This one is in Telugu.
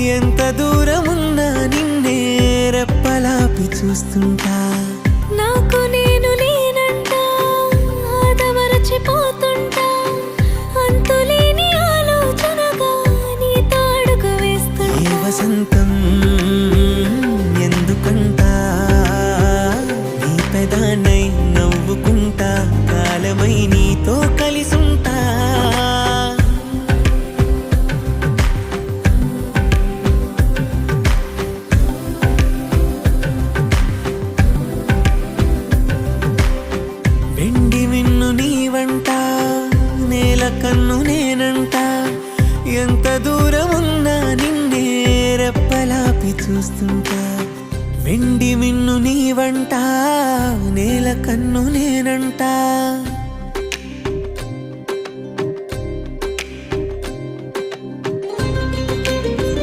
ఎంత దూరమున్నా నిన్నే రెప్పలాపి చూస్తుంటా. నాకు నేను లేనంటా ఆదమరచిపోతుంటా. అంతులేని ఆలోచనగా నీ తాడుకు వేస్తుంటా. ఏ వసంతం ఎందుకంటా నీ పెదానై నవ్వుకుంటా. కాలమై నీతో కలిసుంటా. వెండి మిన్ను నీవంట, నేల కన్ను నేనంట. ఎంత దూరమున్నా నిన్నే రెప్పలాపి చూస్తుంటా. వెండి మిన్ను నీవంట, నేల కన్ను నేనంట.